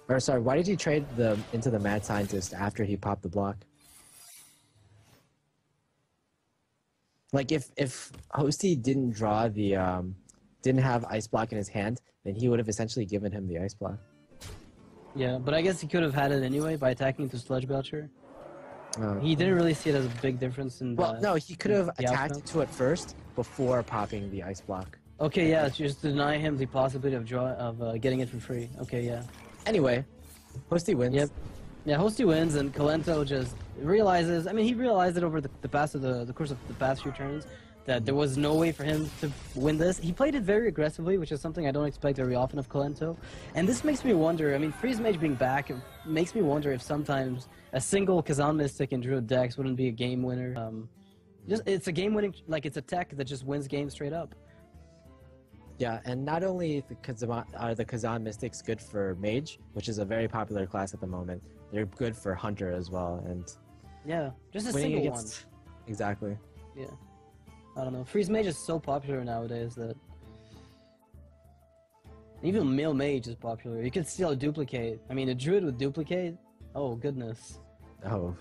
Speaker 1: Or sorry, why did he trade into the Mad Scientist after he popped the block? Like if Hosty didn't draw didn't have Ice Block in his hand, then he would have essentially given him the Ice Block.
Speaker 2: Yeah, but I guess he could have had it anyway by attacking the Sludge Belcher. He didn't really see it as a big difference in.
Speaker 1: Well, no, he could have attacked
Speaker 2: outcome.
Speaker 1: to it first before popping the Ice Block.
Speaker 2: Okay, yeah, just deny him the possibility of getting it for free. Okay, yeah.
Speaker 1: Anyway, Hosty wins.
Speaker 2: Yep. Yeah, Hosty wins, and Kolento just realizes. I mean, he realized it over the course of the past few turns that there was no way for him to win this. He played it very aggressively, which is something I don't expect very often of Kolento. And this makes me wonder. I mean, Freeze Mage being back, it makes me wonder if sometimes a single Kazan Mystic in Druid decks wouldn't be a game winner. It's a game winning, like it's a tech that just wins games straight up.
Speaker 1: Yeah, and not only are the Kazan Mystics good for Mage, which is a very popular class at the moment, they're good for Hunter as well. And
Speaker 2: yeah, just a single one.
Speaker 1: Exactly.
Speaker 2: Yeah. I don't know. Freeze Mage is so popular nowadays that even Male Mage is popular. You could steal a duplicate. I mean, a Druid with duplicate. Oh goodness.
Speaker 1: Oh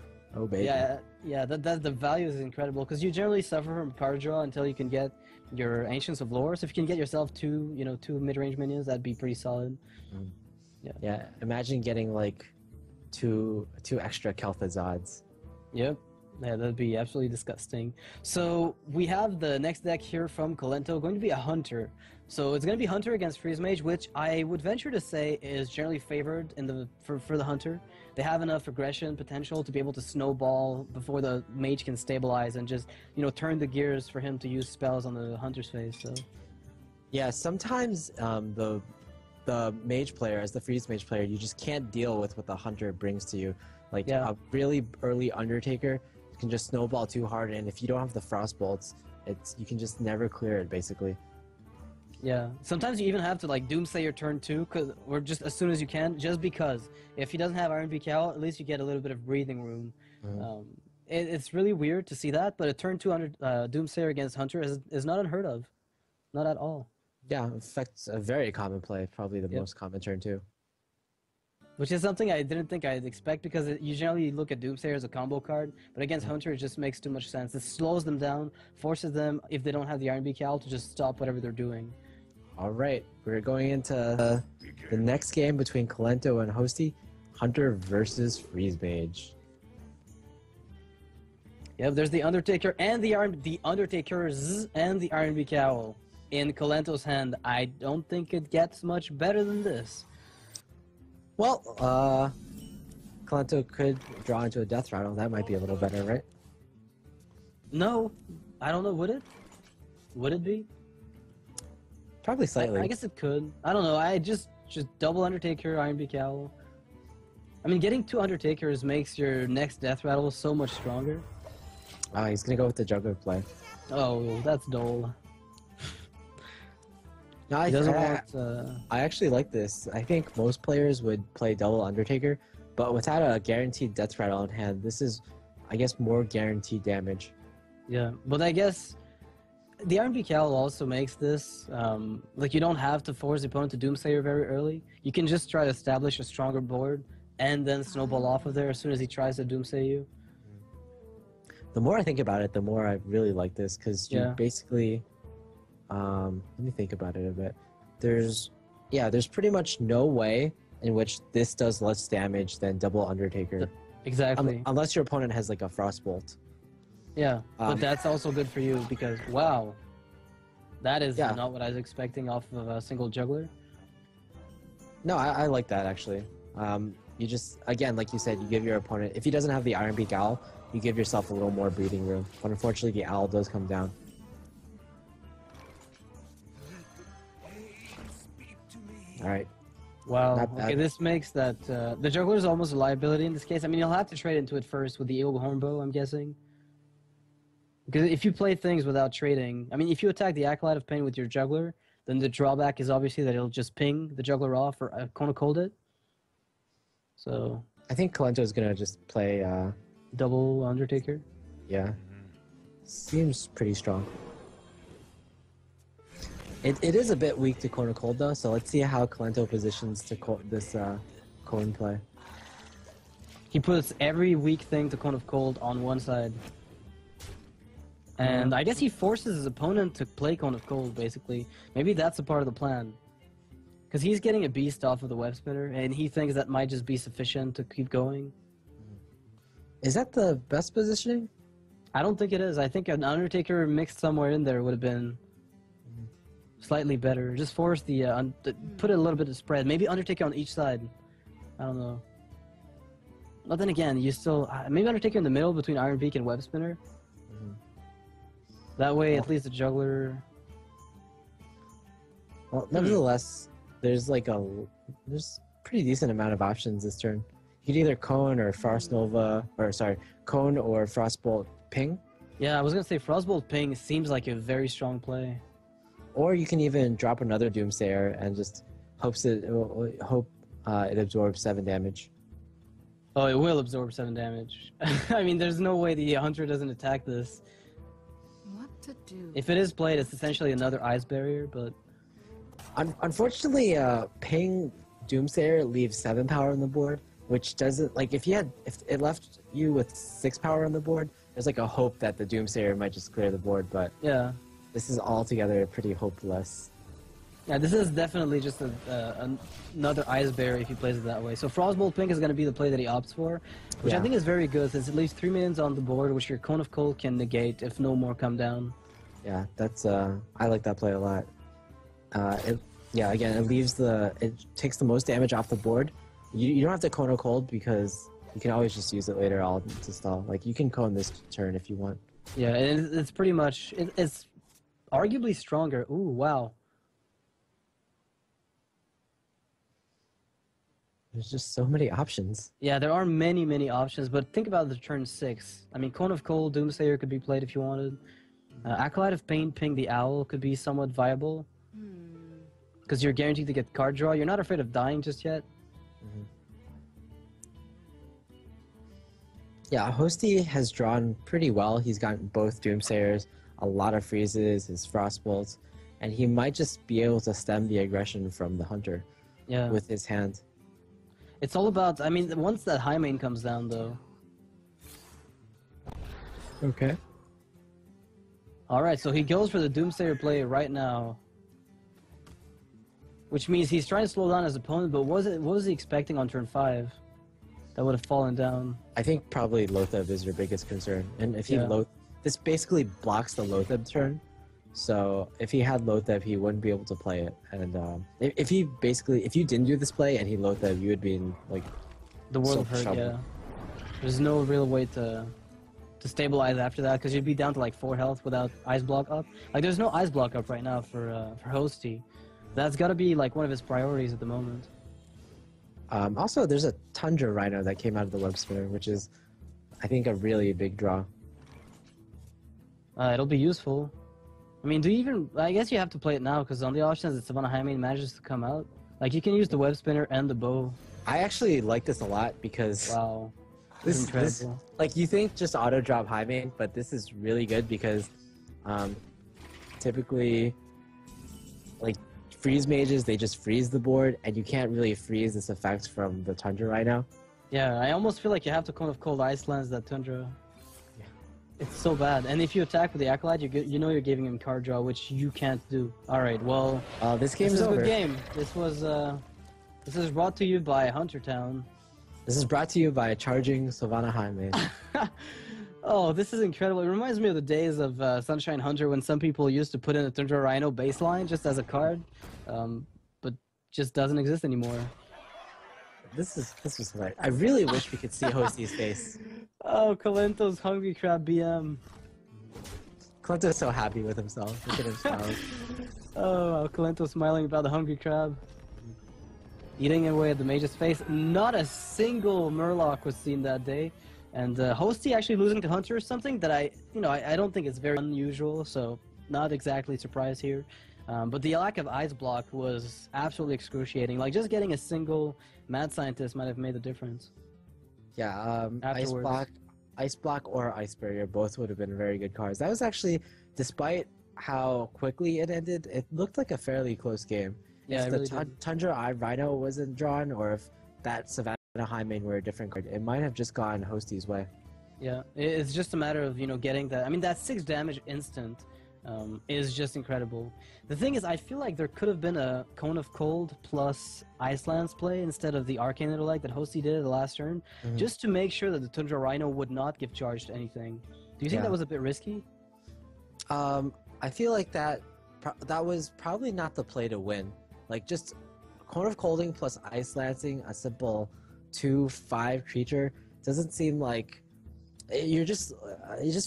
Speaker 1: baby.
Speaker 2: Yeah. That the value is incredible because you generally suffer from card draw until you can get your Ancients of Lore. So if you can get yourself two mid-range minions, that'd be pretty solid.
Speaker 1: Yeah. Imagine getting like two extra Kel'Thazods.
Speaker 2: Yep. Yeah, that'd be absolutely disgusting. So we have the next deck here from Kolento going to be a Hunter. So it's going to be Hunter against Freeze Mage, which I would venture to say is generally favored for the Hunter. They have enough aggression potential to be able to snowball before the Mage can stabilize and just turn the gears for him to use spells on the Hunter's face. So
Speaker 1: yeah, sometimes the Mage player, as the Freeze Mage player, you just can't deal with what the Hunter brings to you. Like a really early Undertaker can just snowball too hard, and if you don't have the Frost Bolts, you can just never clear it basically.
Speaker 2: Yeah. Sometimes you even have to like Doomsday your turn 2, or just as soon as you can, just because if he doesn't have Iron Beak Cowl, at least you get a little bit of breathing room.
Speaker 1: Mhm.
Speaker 2: It's really weird to see that, but a turn 200 Doomsayer against Hunter is not unheard of, not at all.
Speaker 1: Yeah, in fact, a very common play, probably the
Speaker 2: Yep.
Speaker 1: most common turn too.
Speaker 2: Which is something I didn't think I'd expect because you generally look at Doomsayer as a combo card, but against Hunter it just makes too much sense. It slows them down, forces them, if they don't have the Iron Beak Cowl, to just stop whatever they're doing.
Speaker 1: All right, we're going into the next game between Kolento and Hosty, Hunter versus Freeze Mage.
Speaker 2: Yep, there's the Undertaker and the Undertaker's and the Iron Beak Cowl in Kolento's hand. I don't think it gets much better than this.
Speaker 1: Well, Kolento could draw into a death rattle. That might be a little better, right?
Speaker 2: No, I don't know. Would it? Would it be?
Speaker 1: Probably slightly.
Speaker 2: I guess it could. I don't know. I just double Undertaker, Iron Beak Cowl. I mean, getting 2 Undertakers makes your next death rattle so much stronger.
Speaker 1: He's gonna go with the juggler play.
Speaker 2: Oh, that's dull.
Speaker 1: No,
Speaker 2: He doesn't want.
Speaker 1: I actually like this. I think most players would play double Undertaker, but without a guaranteed death rattle in hand, this is, I guess, more guaranteed damage.
Speaker 2: Yeah, but I guess the Iron Beak Cowl also makes this like you don't have to force the opponent to Doomsayer very early. You can just try to establish a stronger board and then snowball off of there as soon as he tries to Doomsay you.
Speaker 1: The more I think about it, the more I really like this, because you basically, let me think about it a bit. There's pretty much no way in which this does less damage than double Undertaker.
Speaker 2: Exactly.
Speaker 1: Unless your opponent has like a Frostbolt.
Speaker 2: Yeah, but that's also good for you because, wow, that is
Speaker 1: Yeah.
Speaker 2: not what I was expecting off of a single juggler.
Speaker 1: No, I like that actually. You just, again, like you said, you give your opponent, if he doesn't have the Iron Beak Owl, you give yourself a little more breathing room. But unfortunately, the owl does come down. All right.
Speaker 2: Wow.
Speaker 1: Not
Speaker 2: Okay,
Speaker 1: bad.
Speaker 2: this makes that the juggler is almost a liability in this case. I mean, you'll have to trade into it first with the Eagle Hornbow, I'm guessing. Because if you play things without trading, I mean, if you attack the Acolyte of Pain with your juggler, then the drawback is obviously that it'll just ping the juggler off or Kona Cold it. So
Speaker 1: I think Kolento is gonna just play.
Speaker 2: double Undertaker.
Speaker 1: Yeah. Seems pretty strong. It is a bit weak to Corner Cold though, so let's see how Kolento positions to this Cone play.
Speaker 2: He puts every weak thing to Cone of Cold on one side. And I guess he forces his opponent to play Cone of Cold, basically. Maybe that's a part of the plan. Because he's getting a beast off of the web spinner, and he thinks that might just be sufficient to keep going.
Speaker 1: Is that the best positioning?
Speaker 2: I don't think it is. I think an Undertaker mixed somewhere in there would have been slightly better. Just force put a little bit of spread. Maybe Undertaker on each side. I don't know. But then again, you still maybe Undertaker in the middle between Iron Beak and web spinner. That way, at least the juggler.
Speaker 1: Well, nevertheless, there's pretty decent amount of options this turn. You could either Cone or Frost Nova, Cone or Frostbolt Ping.
Speaker 2: Yeah, I was gonna say Frostbolt Ping seems like a very strong play.
Speaker 1: Or you can even drop another Doomsayer and just hope it absorbs 7 damage.
Speaker 2: Oh, it will absorb 7 damage. I mean, there's no way the Hunter doesn't attack this.
Speaker 3: What to do?
Speaker 2: If it is played, it's essentially another ice barrier, but
Speaker 1: Unfortunately, Ping Doomsayer leaves 7 power on the board, which doesn't, like, if it left you with 6 power on the board, there's like a hope that the Doomsayer might just clear the board, but
Speaker 2: yeah.
Speaker 1: this is altogether pretty hopeless.
Speaker 2: Yeah, this is definitely just another ice barrier if he plays it that way. So Frostbolt Pink is going to be the play that he opts for, which I think is very good since it leaves 3 minions on the board, which your Cone of Cold can negate if no more come down.
Speaker 1: Yeah, that's I like that play a lot. Again, it takes the most damage off the board. You don't have to Cone of Cold because you can always just use it later on to stall. Like, you can Cone this turn if you want.
Speaker 2: Yeah, and it's pretty much it's arguably stronger. Ooh, wow.
Speaker 1: There's just so many options.
Speaker 2: Yeah, there are many, many options, but think about the turn 6. I mean, Cone of Cold, Doomsayer could be played if you wanted. Acolyte of Pain, Ping the Owl could be somewhat viable. because you're guaranteed to get card draw. You're not afraid of dying just yet.
Speaker 1: Mhm. Yeah, Hosty has drawn pretty well. He's gotten both Doomsayers, a lot of freezes, his Frostbolts, and he might just be able to stem the aggression from the Hunter
Speaker 2: Yeah.
Speaker 1: with his hand.
Speaker 2: It's all about, I mean, once that high main comes down, though.
Speaker 1: Okay.
Speaker 2: Alright, so he goes for the Doomsayer play right now. Which means he's trying to slow down his opponent, but what was he expecting on turn 5? That would have fallen down.
Speaker 1: I think probably Lotheb is your biggest concern. And if he
Speaker 2: Yeah.
Speaker 1: this basically blocks the Lotheb turn. So if he had Lotheb, he wouldn't be able to play it. And if you didn't do this play and he Lotheb, you would be in like
Speaker 2: The world
Speaker 1: so
Speaker 2: of hurt,
Speaker 1: trouble.
Speaker 2: yeah. There's no real way to stabilize after that, because you'd be down to like 4 health without Ice Block up. Like, there's no Ice Block up right now for Hosty. That's gotta be like one of his priorities at the moment.
Speaker 1: Also, there's a Tundra Rhino that came out of the web spinner, which is, I think, a really big draw.
Speaker 2: It'll be useful. I mean, I guess you have to play it now, because on the off chance that Savannah High Main manages to come out, like, you can use the web spinner and the bow.
Speaker 1: I actually like this a lot because
Speaker 2: Wow.
Speaker 1: this,
Speaker 2: incredible.
Speaker 1: like, you think just auto drop high main, but this is really good because typically, like, freeze mages, they just freeze the board, and you can't really freeze this effect from the Tundra right now.
Speaker 2: Yeah, I almost feel like you have to kind of cold ice lens that Tundra.
Speaker 1: Yeah.
Speaker 2: It's so bad. And if you attack with the Acolyte, you know you're giving him card draw, which you can't do. Alright, well,
Speaker 1: This game
Speaker 2: this
Speaker 1: is
Speaker 2: is a
Speaker 1: over.
Speaker 2: good game. This is brought to you by Hunter Town.
Speaker 1: This is brought to you by charging Savannah High main.
Speaker 2: Oh, this is incredible. It reminds me of the days of Sunshine Hunter, when some people used to put in a Tundra Rhino baseline just as a card, but just doesn't exist anymore.
Speaker 1: This was right. I really wish we could see Hosty's face.
Speaker 2: Oh, Kolento's Hungry Crab BM.
Speaker 1: Kolento's so happy with himself. Look at him smile.
Speaker 2: Oh, Kolento smiling about the Hungry Crab. Eating away at the mage's face. Not a single Murloc was seen that day. And Hosty actually losing to Hunter is something that I don't think it's very unusual, so not exactly surprised here. But the lack of Ice Block was absolutely excruciating. Like, just getting a single Mad Scientist might have made the difference.
Speaker 1: Yeah,
Speaker 2: Afterwards.
Speaker 1: Ice Block or Ice Barrier both would have been very good cards. That was actually, despite how quickly it ended, it looked like a fairly close game.
Speaker 2: Yeah,
Speaker 1: if
Speaker 2: it
Speaker 1: the
Speaker 2: really did.
Speaker 1: Tundra Rhino wasn't drawn, or if that Savannah High main were a different card, it might have just gone Hosty's way.
Speaker 2: Yeah, it's just a matter of, getting that. I mean, that 6 damage instant is just incredible. The thing is, I feel like there could have been a Cone of Cold plus Icelands play instead of the Arcane Intellect that Hosty did at the last turn, just to make sure that the Tundra Rhino would not give charge to anything. Do you think
Speaker 1: Yeah.
Speaker 2: that was a bit risky?
Speaker 1: I feel like that was probably not the play to win. Like, just Cone of Colding plus Ice Lancing, a simple 2/5 creature, doesn't seem like it just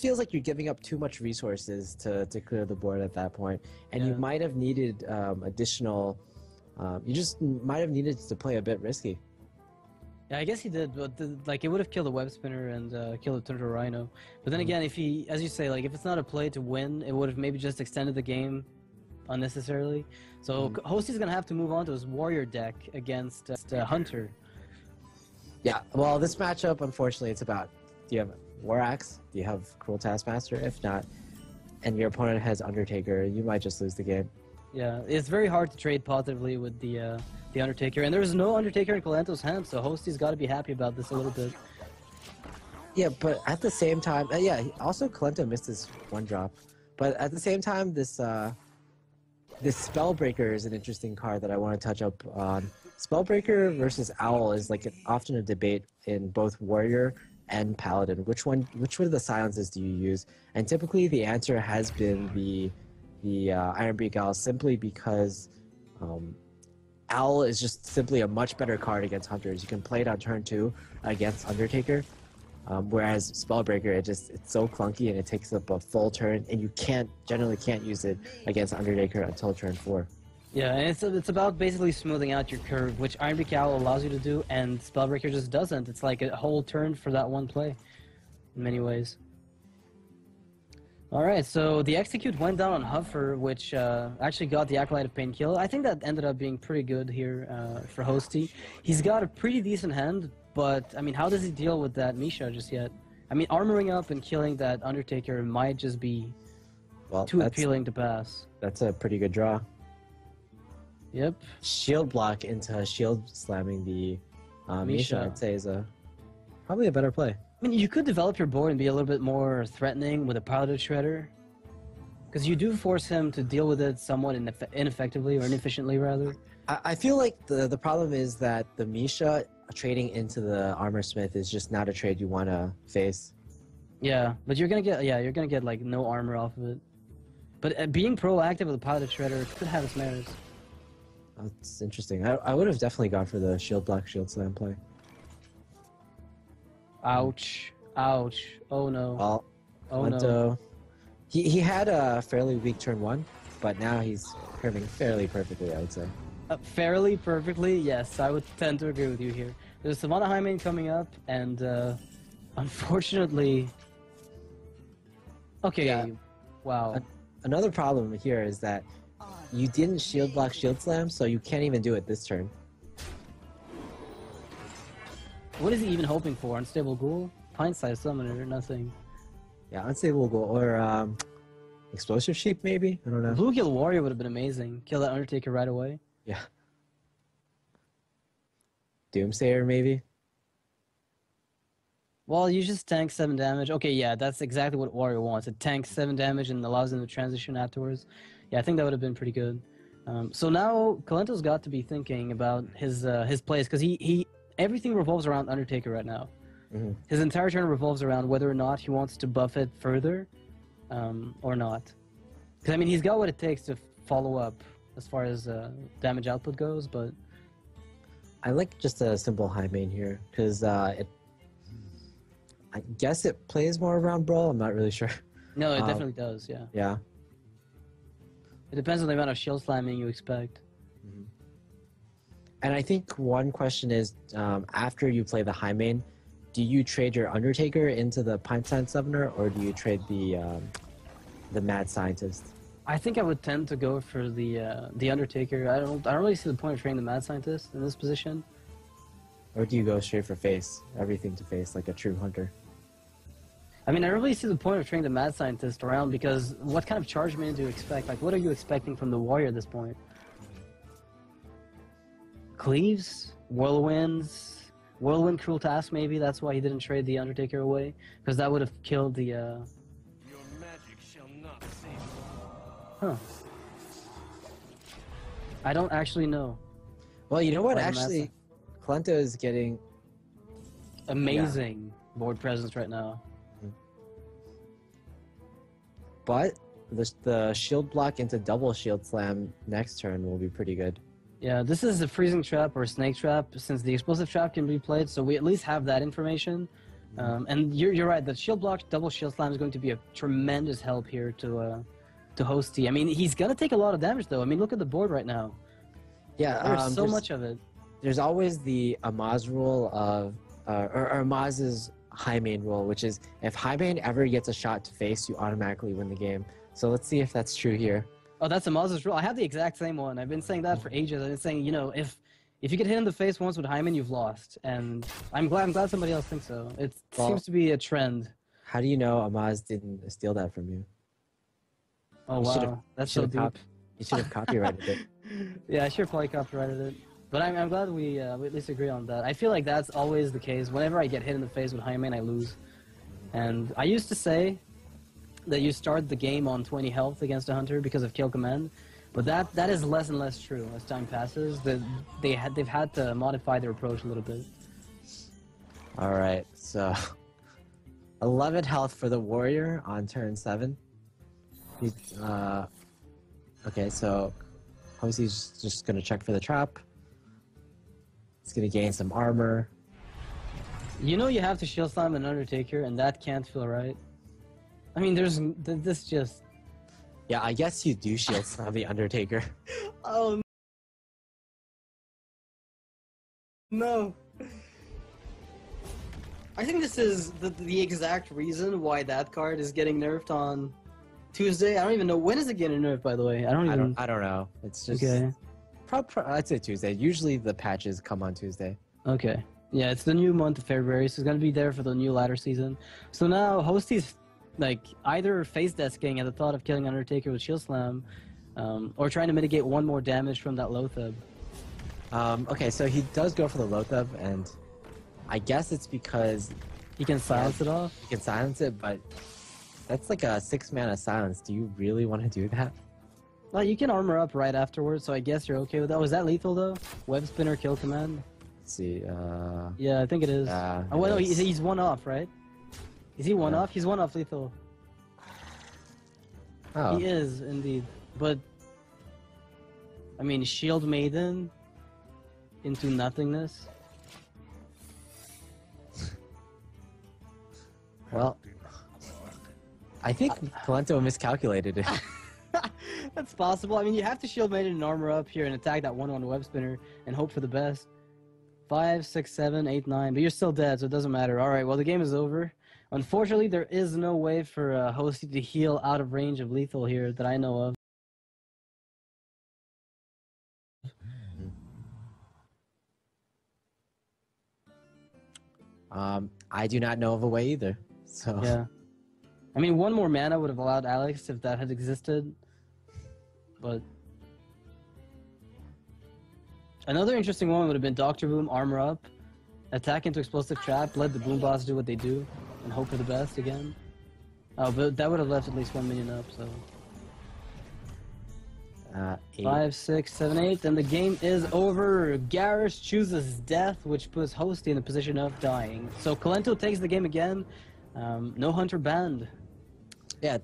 Speaker 1: feels like you're giving up too much resources to clear the board at that point, and you
Speaker 2: Yeah.
Speaker 1: might have needed additional. You just might have needed to play a bit risky.
Speaker 2: Yeah, I guess he did, but it would have killed the Web Spinner and killed the Tundra Rhino. But then again, if he, as you say, like, if it's not a play to win, it would have maybe just extended the game unnecessarily. So Hosty's gonna have to move on to his Warrior deck against Hunter.
Speaker 1: Yeah. Well, this matchup, unfortunately, it's about: do you have War Axe? Do you have Cruel Taskmaster? If not, and your opponent has Undertaker, you might just lose the game.
Speaker 2: Yeah, it's very hard to trade positively with the Undertaker, and there's no Undertaker in Kolento's hand, so Hosty's got to be happy about this a little bit.
Speaker 1: Yeah, but at the same time, also Kolento missed his 1-drop, but at the same time, this Spellbreaker is an interesting card that I want to touch up on. Spellbreaker versus Owl is often a debate in both Warrior and Paladin. Which one of the silences do you use? And typically the answer has been the Ironbeak Owl, simply because Owl is just simply a much better card against Hunters. You can play it on turn 2 against Undertaker, whereas Spellbreaker, it's so clunky and it takes up a full turn, and you generally can't use it against Undertaker until turn 4.
Speaker 2: Yeah, and it's about basically smoothing out your curve, which Ironbeak Owl allows you to do, and Spellbreaker just doesn't. It's like a whole turn for that one play, in many ways. All right, so the execute went down on Huffer, which actually got the Acolyte of Pain kill. I think that ended up being pretty good here for Hosty. He's got a pretty decent hand, but I mean, how does he deal with that Misha just yet? I mean, armoring up and killing that Undertaker might just be too appealing to pass.
Speaker 1: That's a pretty good draw.
Speaker 2: Yep.
Speaker 1: Shield block into shield slamming the Misha, I'd say, is probably a better play.
Speaker 2: I mean, you could develop your board and be a little bit more threatening with a Piloted Shredder, because you do force him to deal with it somewhat ineffectively, or inefficiently, rather.
Speaker 1: I feel like the problem is that the Misha trading into the Armor Smith is just not a trade you want to face.
Speaker 2: Yeah, but you're gonna get like no armor off of it. But being proactive with a Piloted Shredder could have its merits.
Speaker 1: That's interesting. I would have definitely gone for the shield block, shield slam play.
Speaker 2: Ouch. Ouch. Oh no.
Speaker 1: Well,
Speaker 2: oh
Speaker 1: Kolento,
Speaker 2: no.
Speaker 1: He had a fairly weak turn 1, but now he's curving fairly perfectly, I would say.
Speaker 2: Fairly perfectly, yes, I would tend to agree with you here. There's Savannah Hyman coming up, and unfortunately... Okay,
Speaker 1: Yeah.
Speaker 2: Wow.
Speaker 1: Another problem here is that you didn't shield block, shield slam, so you can't even do it this turn.
Speaker 2: What is he even hoping for? Unstable Ghoul? Pint-sized Summoner? Nothing.
Speaker 1: Yeah, unstable goal or explosive sheep maybe. I don't know.
Speaker 2: Bluegill Warrior would have been amazing. Kill that Undertaker right away.
Speaker 1: Yeah. Doomsayer maybe.
Speaker 2: Well, you just tank 7 damage. Okay, yeah, that's exactly what Warrior wants. It tanks 7 damage and allows him to transition afterwards. Yeah, I think that would have been pretty good. So now Kolento's got to be thinking about his plays, because he everything revolves around Undertaker right now.
Speaker 1: Mm-hmm.
Speaker 2: His entire turn revolves around whether or not he wants to buff it further, or not. Because I mean, he's got what it takes to follow up as far as damage output goes, but
Speaker 1: I like just a simple high main here because I guess it plays more around Brawl. I'm not really sure.
Speaker 2: no, it definitely does. Yeah.
Speaker 1: Yeah.
Speaker 2: It depends on the amount of shield slamming you expect.
Speaker 1: Mm-hmm. And I think one question is, after you play the high main, do you trade your Undertaker into the Pine-Sign Summoner, or do you trade the Mad Scientist?
Speaker 2: I think I would tend to go for the Undertaker. I don't really see the point of trading the Mad Scientist in this position.
Speaker 1: Or do you go straight for face, everything to face, like a true hunter?
Speaker 2: I mean, I don't really see the point of trading the Mad Scientist around, because what kind of charge man do you expect? Like, what are you expecting from the Warrior at this point? Cleaves? Whirlwinds? Whirlwind Cruel Task, maybe? That's why he didn't trade the Undertaker away? Because that would have killed the,
Speaker 4: Your magic shall not save you.
Speaker 2: Huh. I don't actually know.
Speaker 1: Well, you know what?
Speaker 2: Why the
Speaker 1: Actually, Kolento is getting...
Speaker 2: Amazing board presence right now.
Speaker 1: But the shield block into double shield slam next turn will be pretty good.
Speaker 2: Yeah, this is a freezing trap or a snake trap, since the explosive trap can be played, so we at least have that information. And you're right, the shield block double shield slam is going to be a tremendous help here to Hosty. I mean, he's gonna take a lot of damage though. I mean, look at the board right now.
Speaker 1: Yeah,
Speaker 2: There's so much of it.
Speaker 1: There's always the Amaz rule of, or Amaz's high main rule, which is if high main ever gets a shot to face, you automatically win the game. So let's see if that's true here.
Speaker 2: Oh, that's Amaz's rule. I have the exact same one. I've been saying that for ages. I've been saying, you know, if you get hit in the face once with Hyman, you've lost. And I'm glad somebody else thinks so. It seems to be a trend.
Speaker 1: How do you know Amaz didn't steal that from you?
Speaker 2: Oh, wow. That's so deep.
Speaker 1: You should have copyrighted it.
Speaker 2: Yeah, I should probably copyrighted it. But I'm glad we at least agree on that. I feel like that's always the case. Whenever I get hit in the face with Hyman, I lose. And I used to say that you start the game on 20 health against a hunter because of kill command, but that is less and less true as time passes. They've had to modify their approach a little bit.
Speaker 1: All right, so 11 health for the warrior on turn 7. Okay, so Hosty's just gonna check for the trap. He's gonna gain some armor.
Speaker 2: You know you have to shield slam an Undertaker, and that can't feel right. I mean, this just...
Speaker 1: Yeah, I guess you do shield slam the Undertaker.
Speaker 2: Oh, no. I think this is the exact reason why that card is getting nerfed on Tuesday? I don't even know. When is it getting nerfed, by the way? I don't even...
Speaker 1: I don't know. It's just
Speaker 2: Okay.
Speaker 1: I'd say Tuesday. Usually the patches come on Tuesday.
Speaker 2: Okay. Yeah, it's the new month of February, so it's gonna be there for the new ladder season. So now Hosty's like either face desking at the thought of killing Undertaker with Shield Slam, or trying to mitigate one more damage from that Lothab.
Speaker 1: Okay, so he does go for the Lothab, and I guess it's because
Speaker 2: He can silence it off.
Speaker 1: he can silence it, but that's like a 6-mana silence. Do you really want to do that?
Speaker 2: Well, you can armor up right afterwards, so I guess you're okay with that. Was that lethal though? Web spinner kill command?
Speaker 1: Let's see.
Speaker 2: Yeah, I think it is.
Speaker 1: Yeah,
Speaker 2: Oh, well, no,
Speaker 1: it is.
Speaker 2: he's one off, right? Is he one
Speaker 1: Yeah.
Speaker 2: off? He's one off lethal.
Speaker 1: Oh,
Speaker 2: He is indeed, but I mean, Shield Maiden into nothingness.
Speaker 1: well, I think Kolento miscalculated it.
Speaker 2: That's possible. I mean, you have to Shield Maiden and armor up here and attack that 1/1 web spinner and hope for the best. 5, 6, 7, 8, 9, but you're still dead, so it doesn't matter. All right, well, the game is over. Unfortunately, there is no way for Hosty to heal out of range of lethal here that I know of.
Speaker 1: I do not know of a way either. So
Speaker 2: Yeah. I mean, one more mana would have allowed Alex if that had existed. But another interesting one would have been Dr. Boom, armor up, attack into explosive trap, let the Boom Boss do what they do, and hope for the best again. Oh, but that would have left at least 1 minion up, so.
Speaker 1: 8.
Speaker 2: 5, 6, 7, 8, and the game is over. Garrus chooses death, which puts Hosty in the position of dying. So Kolento takes the game again. No Hunter banned.
Speaker 1: Yeah, that